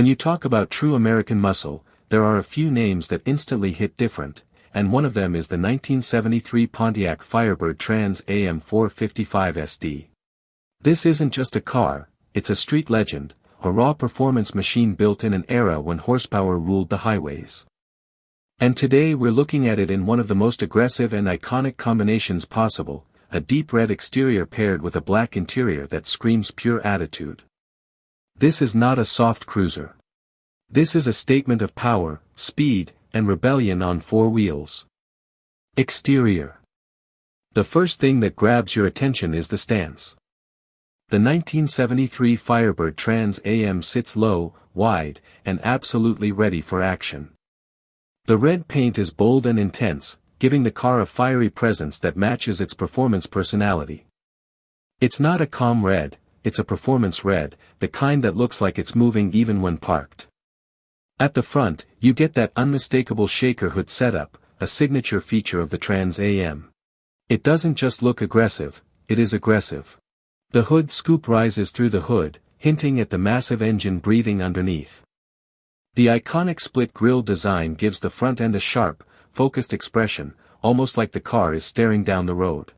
When you talk about true American muscle, there are a few names that instantly hit different, and one of them is the 1973 Pontiac Firebird Trans Am 455 SD. This isn't just a car, it's a street legend, a raw performance machine built in an era when horsepower ruled the highways. And today we're looking at it in one of the most aggressive and iconic combinations possible, a deep red exterior paired with a black interior that screams pure attitude. This is not a soft cruiser. This is a statement of power, speed, and rebellion on four wheels. Exterior. The first thing that grabs your attention is the stance. The 1973 Firebird Trans Am sits low, wide, and absolutely ready for action. The red paint is bold and intense, giving the car a fiery presence that matches its performance personality. It's not a calm red, it's a performance red, the kind that looks like it's moving even when parked. At the front, you get that unmistakable shaker hood setup, a signature feature of the Trans Am. It doesn't just look aggressive, it is aggressive. The hood scoop rises through the hood, hinting at the massive engine breathing underneath. The iconic split grille design gives the front end a sharp, focused expression, almost like the car is staring down the road.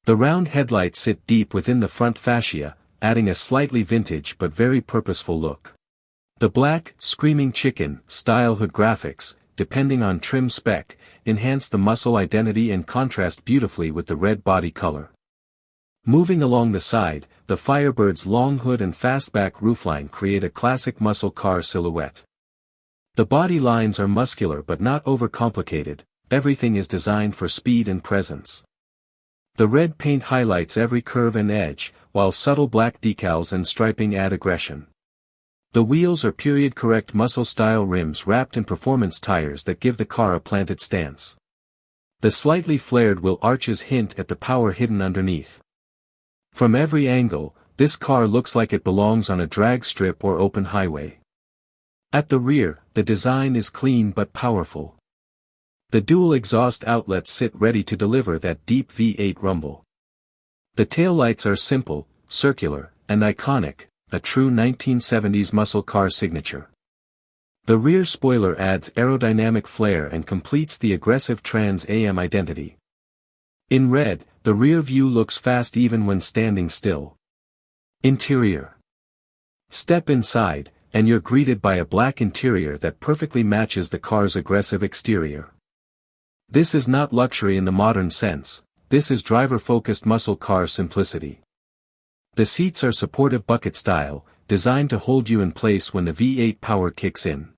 The round headlights sit deep within the front fascia, adding a slightly vintage but very purposeful look. The black, screaming chicken style hood graphics, depending on trim spec, enhance the muscle identity and contrast beautifully with the red body color. Moving along the side, the Firebird's long hood and fastback roofline create a classic muscle car silhouette. The body lines are muscular but not overcomplicated, everything is designed for speed and presence. The red paint highlights every curve and edge, while subtle black decals and striping add aggression. The wheels are period-correct muscle-style rims wrapped in performance tires that give the car a planted stance. The slightly flared wheel arches hint at the power hidden underneath. From every angle, this car looks like it belongs on a drag strip or open highway. At the rear, the design is clean but powerful. The dual exhaust outlets sit ready to deliver that deep V8 rumble. The taillights are simple, circular, and iconic, a true 1970s muscle car signature. The rear spoiler adds aerodynamic flair and completes the aggressive Trans Am identity. In red, the rear view looks fast even when standing still. Interior. Step inside, and you're greeted by a black interior that perfectly matches the car's aggressive exterior. This is not luxury in the modern sense, this is driver-focused muscle car simplicity. The seats are supportive bucket style, designed to hold you in place when the V8 power kicks in.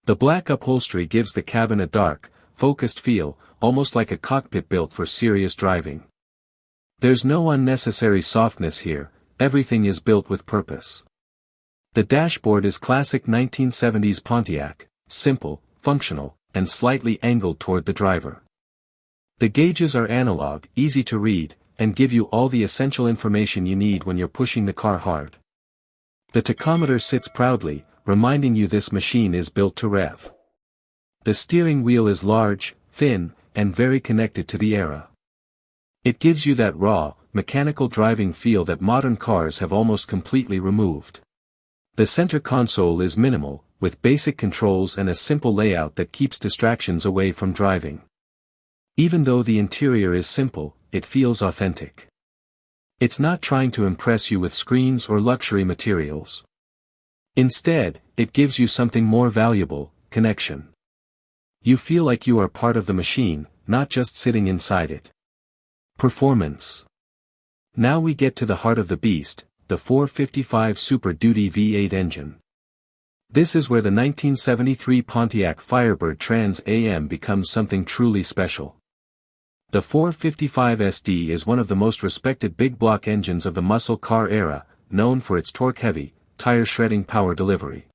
The black upholstery gives the cabin a dark, focused feel, almost like a cockpit built for serious driving. There's no unnecessary softness here, everything is built with purpose. The dashboard is classic 1970s Pontiac, simple, functional, and slightly angled toward the driver. The gauges are analog, easy to read, and give you all the essential information you need when you're pushing the car hard. The tachometer sits proudly, reminding you this machine is built to rev. The steering wheel is large, thin, and very connected to the era. It gives you that raw, mechanical driving feel that modern cars have almost completely removed. The center console is minimal, with basic controls and a simple layout that keeps distractions away from driving. Even though the interior is simple, it feels authentic. It's not trying to impress you with screens or luxury materials. Instead, it gives you something more valuable, connection. You feel like you are part of the machine, not just sitting inside it. Performance. Now we get to the heart of the beast, the 455 Super Duty V8 engine. This is where the 1973 Pontiac Firebird Trans Am becomes something truly special. The 455 SD is one of the most respected big block engines of the muscle car era, known for its torque-heavy, tire-shredding power delivery.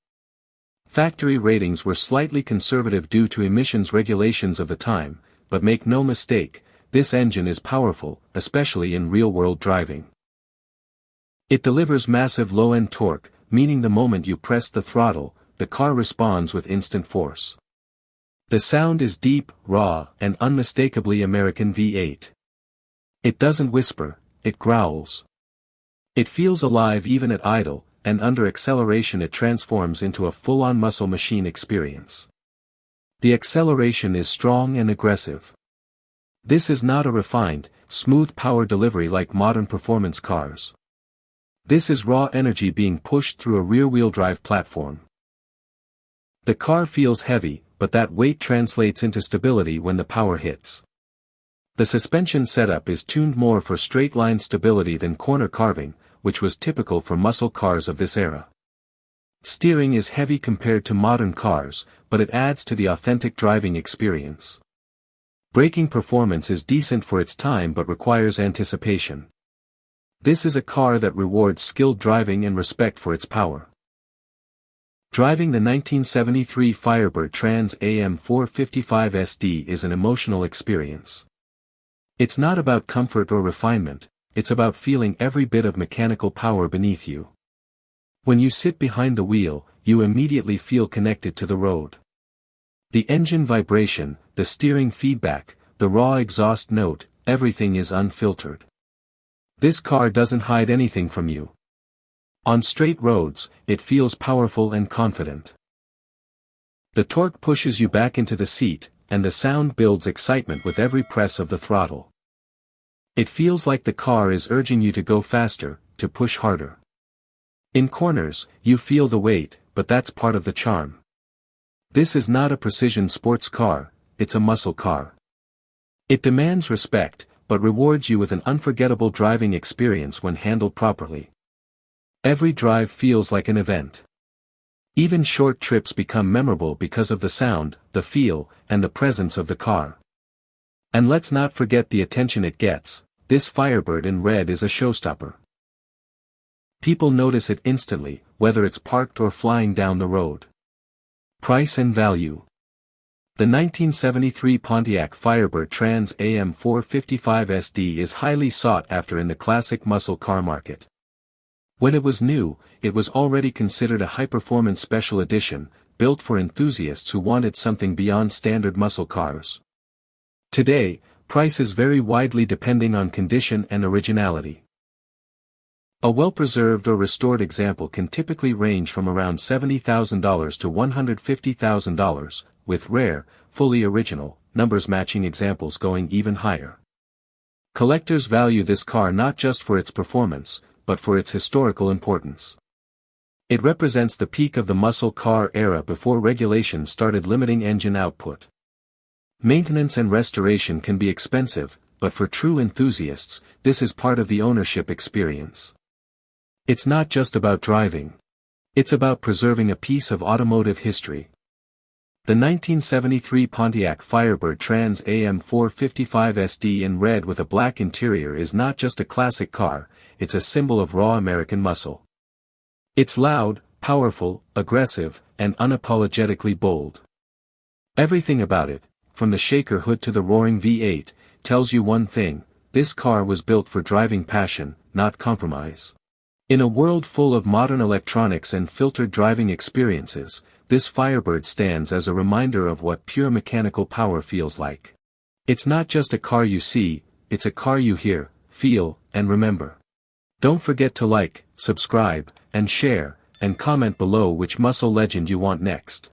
Factory ratings were slightly conservative due to emissions regulations of the time, but make no mistake, this engine is powerful, especially in real-world driving. It delivers massive low-end torque, meaning the moment you press the throttle, the car responds with instant force. The sound is deep, raw, and unmistakably American V8. It doesn't whisper, it growls. It feels alive even at idle, and under acceleration it transforms into a full-on muscle machine experience. The acceleration is strong and aggressive. This is not a refined, smooth power delivery like modern performance cars. This is raw energy being pushed through a rear-wheel drive platform. The car feels heavy, but that weight translates into stability when the power hits. The suspension setup is tuned more for straight-line stability than corner carving, which was typical for muscle cars of this era. Steering is heavy compared to modern cars, but it adds to the authentic driving experience. Braking performance is decent for its time but requires anticipation. This is a car that rewards skilled driving and respect for its power. Driving the 1973 Firebird Trans Am 455 SD is an emotional experience. It's not about comfort or refinement, it's about feeling every bit of mechanical power beneath you. When you sit behind the wheel, you immediately feel connected to the road. The engine vibration, the steering feedback, the raw exhaust note, everything is unfiltered. This car doesn't hide anything from you. On straight roads, it feels powerful and confident. The torque pushes you back into the seat, and the sound builds excitement with every press of the throttle. It feels like the car is urging you to go faster, to push harder. In corners, you feel the weight, but that's part of the charm. This is not a precision sports car, it's a muscle car. It demands respect, but rewards you with an unforgettable driving experience when handled properly. Every drive feels like an event. Even short trips become memorable because of the sound, the feel, and the presence of the car. And let's not forget the attention it gets. This Firebird in red is a showstopper. People notice it instantly, whether it's parked or flying down the road. Price and value. The 1973 Pontiac Firebird Trans Am 455 SD is highly sought after in the classic muscle car market. When it was new, it was already considered a high-performance special edition, built for enthusiasts who wanted something beyond standard muscle cars. Today, prices vary widely depending on condition and originality. A well-preserved or restored example can typically range from around $70,000 to $150,000, with rare, fully original, numbers-matching examples going even higher. Collectors value this car not just for its performance, but for its historical importance. It represents the peak of the muscle car era before regulations started limiting engine output. Maintenance and restoration can be expensive, but for true enthusiasts, this is part of the ownership experience. It's not just about driving. It's about preserving a piece of automotive history. The 1973 Pontiac Firebird Trans Am 455 SD in red with a black interior is not just a classic car, it's a symbol of raw American muscle. It's loud, powerful, aggressive, and unapologetically bold. Everything about it, from the shaker hood to the roaring V8, tells you one thing: this car was built for driving passion, not compromise. In a world full of modern electronics and filtered driving experiences, this Firebird stands as a reminder of what pure mechanical power feels like. It's not just a car you see, it's a car you hear, feel, and remember. Don't forget to like, subscribe, and share, and comment below which muscle legend you want next.